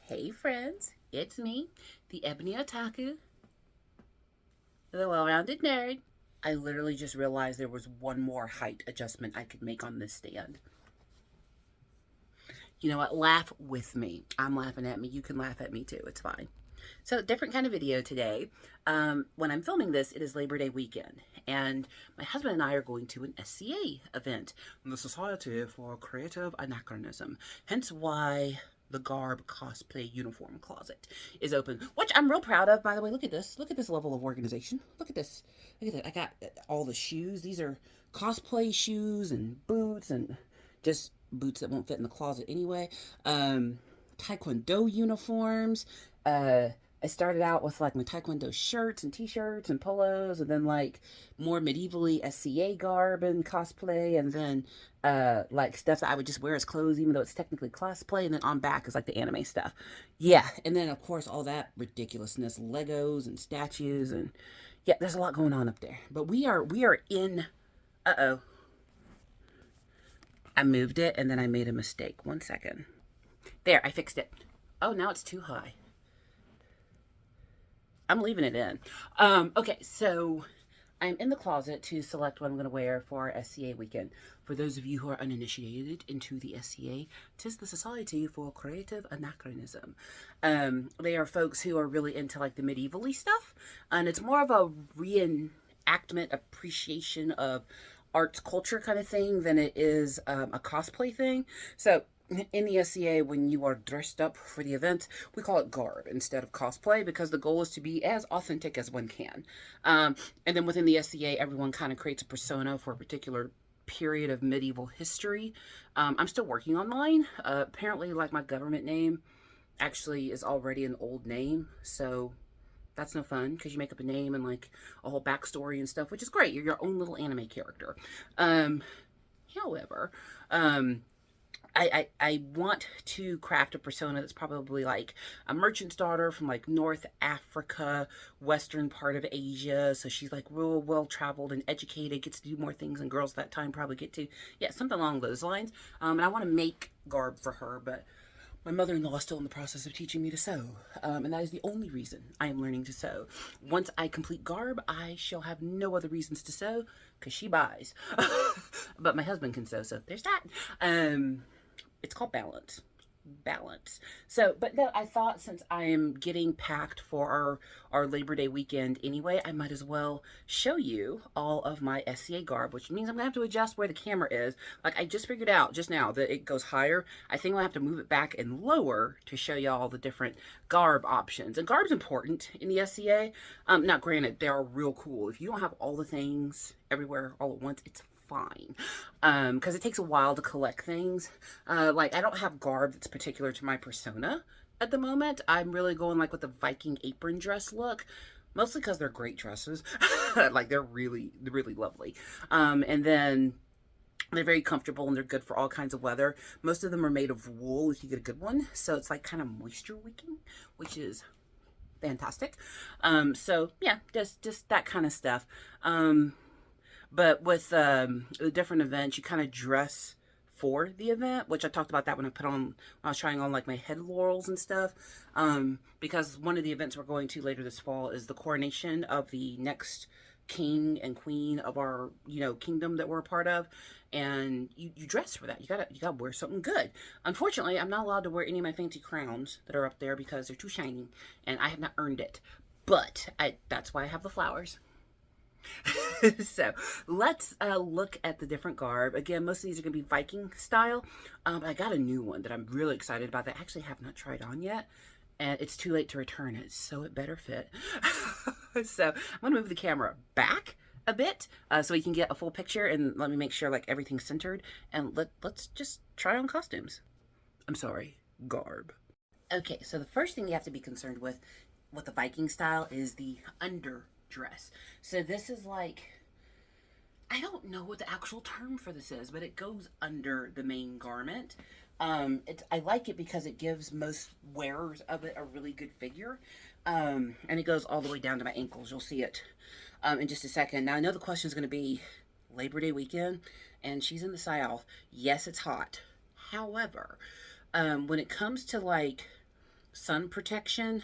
Hey friends, it's me, the Ebony Otaku, the well-rounded nerd. I literally just realized there was one more height adjustment I could make on this stand. You know what? Laugh with me. I'm laughing at me. You can laugh at me too. It's fine. So, different kind of video today. When I'm filming this, it is Labor Day weekend, and my husband and I are going to an SCA event, the Society for Creative Anachronism. Hence why the Garb cosplay uniform closet is open, which I'm real proud of. By the way, look at this. Look at this level of organization. Look at this. Look at that. I got all the shoes. These are cosplay shoes and boots and just boots that won't fit in the closet anyway. Taekwondo uniforms. I started out with like my Taekwondo shirts and t-shirts and polos, and then like more medievally SCA garb and cosplay, and then like stuff that I would just wear as clothes, even though it's technically cosplay, and then on back is like the anime stuff. Yeah, and then of course all that ridiculousness, Legos and statues, and yeah, there's a lot going on up there. But we are in. Uh-oh. I moved it and then I made a mistake. 1 second. There, I fixed it. Oh, now it's too high. I'm leaving it in. Okay, so I'm in the closet to select what I'm going to wear for SCA weekend. For those of you who are uninitiated into the SCA, tis the Society for Creative Anachronism. They are folks who are really into like the medievally stuff, and it's more of a reenactment appreciation of arts culture kind of thing than it is a cosplay thing. So in the SCA, when you are dressed up for the event, we call it garb instead of cosplay because the goal is to be as authentic as one can. And then within the SCA, everyone kind of creates a persona for a particular period of medieval history. I'm still working on mine. Apparently, like my government name actually is already an old name, so that's no fun because you make up a name and like a whole backstory and stuff, which is great. You're your own little anime character. Um, however, I want to craft a persona that's probably like a merchant's daughter from like North Africa, western part of Asia. So she's like real well traveled and educated, gets to do more things than girls that time probably get to. Yeah, something along those lines. And I want to make garb for her, but my mother-in-law is still in the process of teaching me to sew, and that is the only reason I am learning to sew. Once I complete garb, I shall have no other reasons to sew because she buys. But my husband can sew, so there's that. It's called balance. So, but no, I thought since I am getting packed for our Labor Day weekend anyway, I might as well show you all of my SCA garb, which means I'm gonna have to adjust where the camera is. Like I just figured out just now that it goes higher. I think I'll have to move it back and lower to show you all the different garb options. And garb's important in the SCA. Now granted, they are real cool. If you don't have all the things everywhere all at once, it's fine, because it takes a while to collect things. Like I don't have garb that's particular to my persona at the moment. I'm really going like with the Viking apron dress look, mostly because they're great dresses. Like they're really lovely. And then they're very comfortable and they're good for all kinds of weather. Most of them are made of wool if you get a good one, so it's like kind of moisture wicking, which is fantastic. So yeah, just that kind of stuff. But with the different events, you kind of dress for the event, which I talked about that when I was trying on like my head laurels and stuff. Because one of the events we're going to later this fall is the coronation of the next king and queen of our, kingdom that we're a part of. And you dress for that. You gotta wear something good. Unfortunately, I'm not allowed to wear any of my fancy crowns that are up there because they're too shiny and I have not earned it. But that's why I have the flowers. So let's look at the different garb. Again, most of these are going to be Viking style. I got a new one that I'm really excited about that I actually have not tried on yet. And it's too late to return it, so it better fit. So I'm going to move the camera back a bit so we can get a full picture, and let me make sure like everything's centered. And let's just try on costumes. I'm sorry, garb. Okay, so the first thing you have to be concerned with the Viking style is the underdress. So this is like, I don't know what the actual term for this is, but it goes under the main garment. I like it because it gives most wearers of it a really good figure. And it goes all the way down to my ankles. You'll see it in just a second. Now I know the question is going to be Labor Day weekend, and she's in the South. Yes, it's hot. However, when it comes to like sun protection,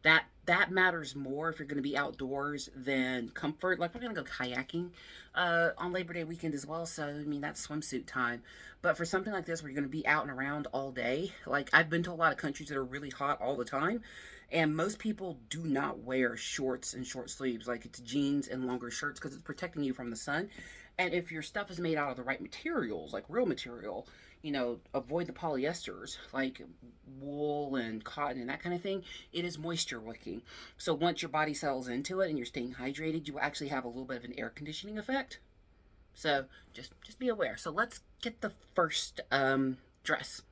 that matters more if you're going to be outdoors than comfort. Like, we're going to go kayaking on Labor Day weekend as well, so I mean, that's swimsuit time. But for something like this where you're going to be out and around all day, like, I've been to a lot of countries that are really hot all the time, and most people do not wear shorts and short sleeves. Like, it's jeans and longer shirts because it's protecting you from the sun. And if your stuff is made out of the right materials, like real material, you know, avoid the polyesters like wool and cotton and that kind of thing. It is moisture wicking. So once your body settles into it and you're staying hydrated, you will actually have a little bit of an air conditioning effect. So just be aware. So let's get the first dress.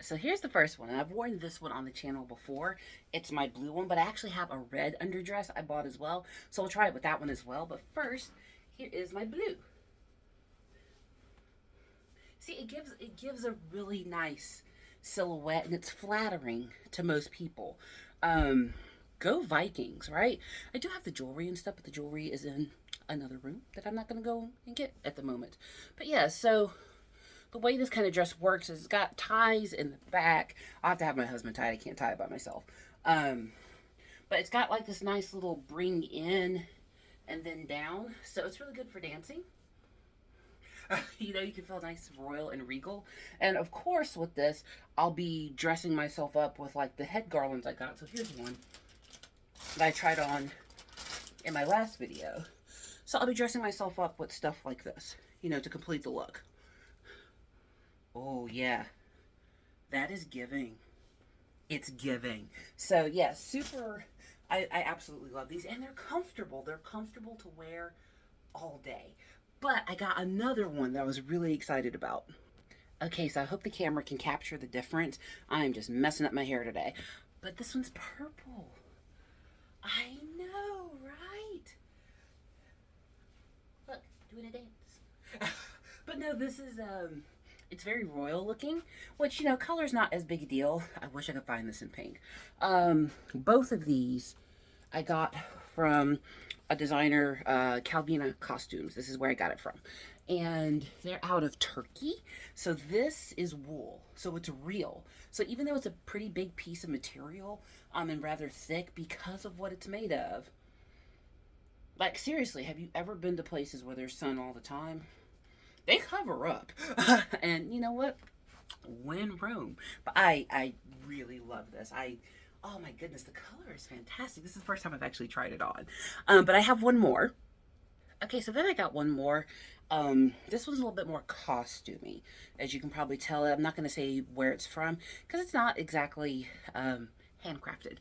So here's the first one, and I've worn this one on the channel before. It's my blue one, but I actually have a red underdress I bought as well. So I'll try it with that one as well. But first, here is my blue. See, it gives a really nice silhouette, and it's flattering to most people. Go Vikings, right? I do have the jewelry and stuff, but the jewelry is in another room that I'm not going to go and get at the moment. But yeah, so the way this kind of dress works is it's got ties in the back. I'll have to have my husband tie it. I can't tie it by myself. But it's got like this nice little bring in and then down. So it's really good for dancing. You know, you can feel nice, royal, and regal. And of course, with this, I'll be dressing myself up with like the head garlands I got. So here's one that I tried on in my last video. So I'll be dressing myself up with stuff like this, you know, to complete the look. Oh, yeah. That is giving. It's giving. So, yeah, super. I absolutely love these. And they're comfortable. They're comfortable to wear all day. But I got another one that I was really excited about. Okay, so I hope the camera can capture the difference. I'm just messing up my hair today. But this one's purple. I know, right? Look, doing a dance. But no, this is, it's very royal looking, which, you know, color's not as big a deal. I wish I could find this in pink. Both of these I got from a designer, Calvina Costumes. This is where I got it from. And they're out of Turkey. So this is wool. So it's real. So even though it's a pretty big piece of material, and rather thick because of what it's made of. Like, seriously, have you ever been to places where there's sun all the time? They cover up. And you know what? When in Rome. But I really love this. Oh my goodness, the color is fantastic. This is the first time I've actually tried it on. But I have one more. Okay, so then I got one more. This one's a little bit more costumey, as you can probably tell. I'm not going to say where it's from, because it's not exactly handcrafted.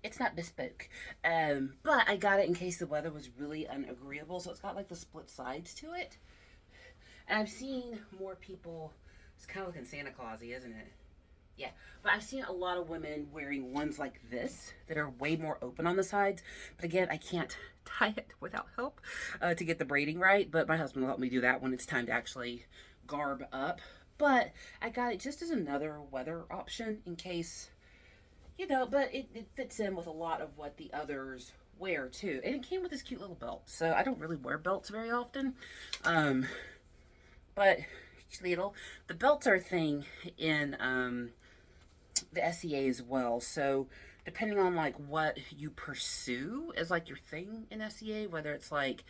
It's not bespoke. But I got it in case the weather was really unagreeable, so it's got like the split sides to it. And I've seen more people, it's kind of looking Santa Clausy, isn't it? Yeah, but I've seen a lot of women wearing ones like this that are way more open on the sides. But again, I can't tie it without help to get the braiding right. But my husband will help me do that when it's time to actually garb up. But I got it just as another weather option in case, you know, but it fits in with a lot of what the others wear too. And it came with this cute little belt. So I don't really wear belts very often. But little, the belts are a thing in the SCA as well. So depending on like what you pursue as like your thing in SCA, whether it's like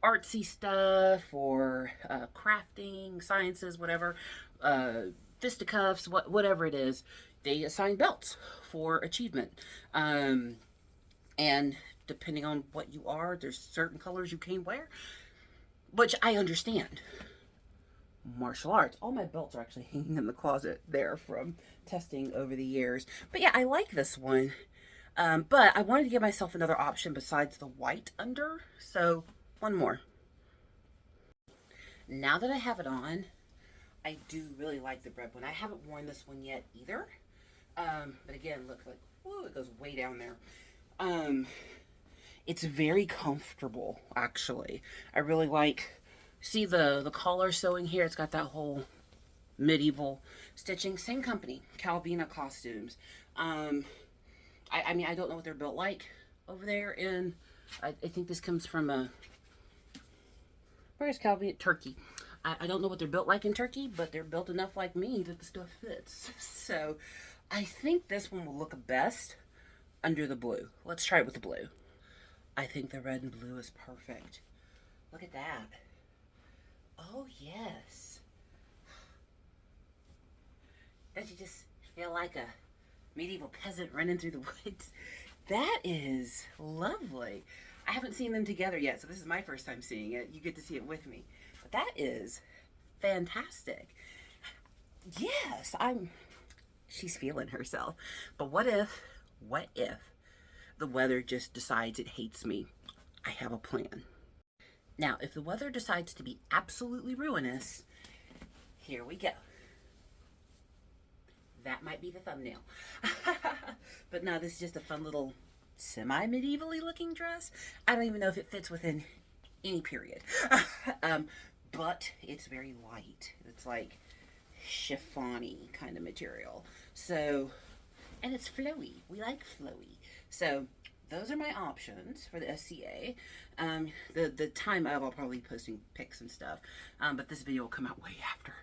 artsy stuff or crafting, sciences, whatever, fisticuffs, whatever it is, they assign belts for achievement. And depending on what you are, there's certain colors you can't wear, which I understand. Martial arts. All my belts are actually hanging in the closet there from testing over the years. But yeah, I like this one. But I wanted to give myself another option besides the white under. So one more. Now that I have it on, I do really like the red one. I haven't worn this one yet either. But again, look, like, whoa, it goes way down there. It's very comfortable, actually. I really like, see the collar sewing here? It's got that whole medieval stitching. Same company, Calvina Costumes. I mean, I don't know what they're built like over there in, I think this comes from where's Calvina? Turkey. I don't know what they're built like in Turkey, but they're built enough like me that the stuff fits. So, I think this one will look best under the blue. Let's try it with the blue. I think the red and blue is perfect. Look at that. Oh, yes. Don't you just feel like a medieval peasant running through the woods? That is lovely. I haven't seen them together yet, so this is my first time seeing it. You get to see it with me. But that is fantastic. Yes, she's feeling herself. But what if the weather just decides it hates me? I have a plan. Now, if the weather decides to be absolutely ruinous, here we go. That might be the thumbnail. But no, this is just a fun little semi-medievally looking dress. I don't even know if it fits within any period. But it's very light. It's like chiffon-y kind of material. So, and it's flowy. We like flowy. So those are my options for the SCA. The time of, I'll probably be posting pics and stuff, but this video will come out way after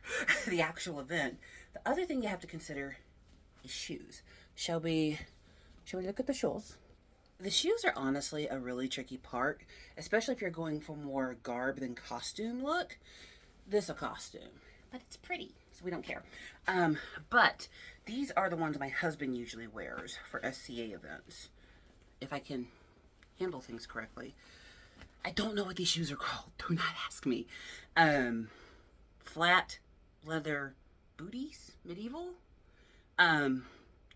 the actual event. The other thing you have to consider is shoes. Shall we look at the shoes? The shoes are honestly a really tricky part, especially if you're going for more garb than costume look. This a costume, but it's pretty, so we don't care. But these are the ones my husband usually wears for SCA events. If I can handle things correctly. I don't know what these shoes are called. Do not ask me. Flat leather booties, medieval.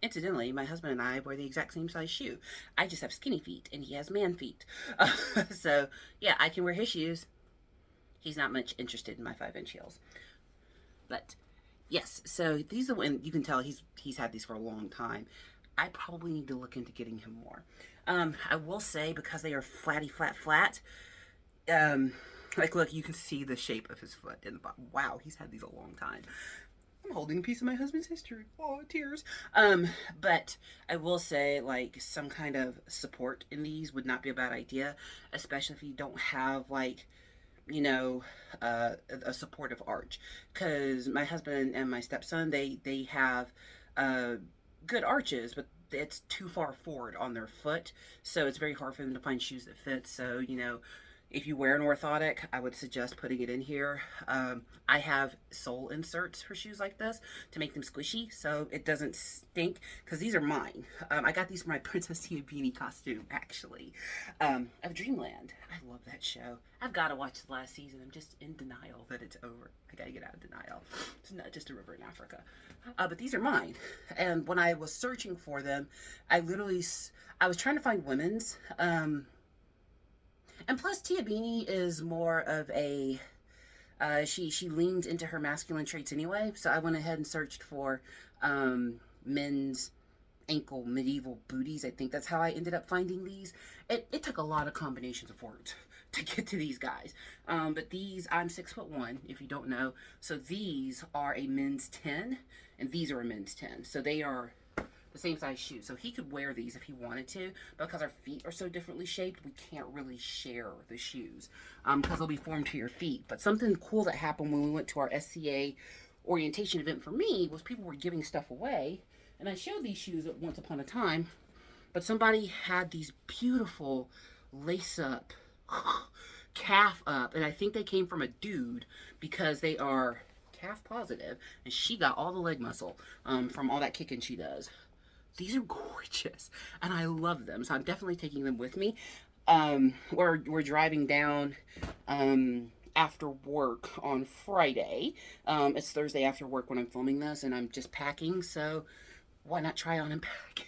Incidentally, my husband and I wear the exact same size shoe. I just have skinny feet and he has man feet. So yeah, I can wear his shoes. He's not much interested in my 5-inch heels. But yes, so these are when you can tell he's had these for a long time. I probably need to look into getting him more. I will say, because they are flat, like look, you can see the shape of his foot in the bottom. Wow, he's had these a long time. I'm holding a piece of my husband's history. Oh, tears. But I will say, like, some kind of support in these would not be a bad idea, especially if you don't have, like, you know, a supportive arch. Because my husband and my stepson, they have good arches, but it's too far forward on their foot, so it's very hard for them to find shoes that fit. So, you know, if you wear an orthotic, I would suggest putting it in here. I have sole inserts for shoes like this to make them squishy so it doesn't stink, because these are mine. I got these for my Princess Tia beanie costume, actually, of Dreamland. I love that show. I've got to watch the last season. I'm just in denial that it's over. I got to get out of denial. It's not just a river in Africa. But these are mine. And when I was searching for them, I was trying to find women's. And plus, Tia Beanie is more of a, she leans into her masculine traits anyway. So I went ahead and searched for men's ankle medieval booties. I think that's how I ended up finding these. It took a lot of combinations of words to get to these guys. But these, I'm 6'1", if you don't know. So these are a men's 10, and these are a men's 10. So they are the same size shoe. So he could wear these if he wanted to, but because our feet are so differently shaped, we can't really share the shoes because they'll be formed to your feet. But something cool that happened when we went to our SCA orientation event for me was people were giving stuff away, and I showed these shoes once upon a time, but somebody had these beautiful lace up, calf up, and I think they came from a dude because they are calf positive, and she got all the leg muscle from all that kicking she does. These are gorgeous, and I love them, so I'm definitely taking them with me. We're driving down after work on Friday. It's Thursday after work when I'm filming this, and I'm just packing, so why not try on and pack?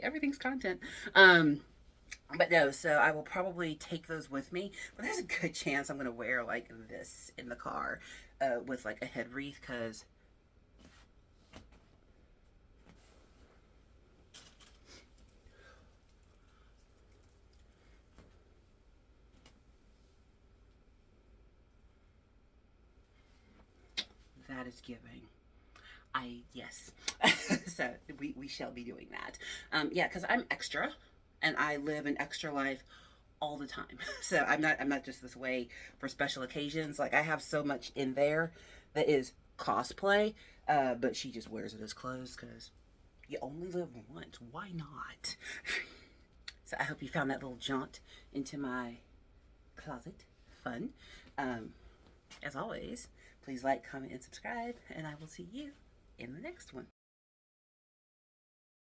Everything's content. But no, so I will probably take those with me, but there's a good chance I'm going to wear like this in the car with like a head wreath, because that is giving. Yes. So we shall be doing that. Yeah, because I'm extra, and I live an extra life all the time. So I'm not just this way for special occasions. Like, I have so much in there that is cosplay, but she just wears it as clothes because you only live once. Why not? So I hope you found that little jaunt into my closet fun. As always, please like, comment, and subscribe, and I will see you in the next one.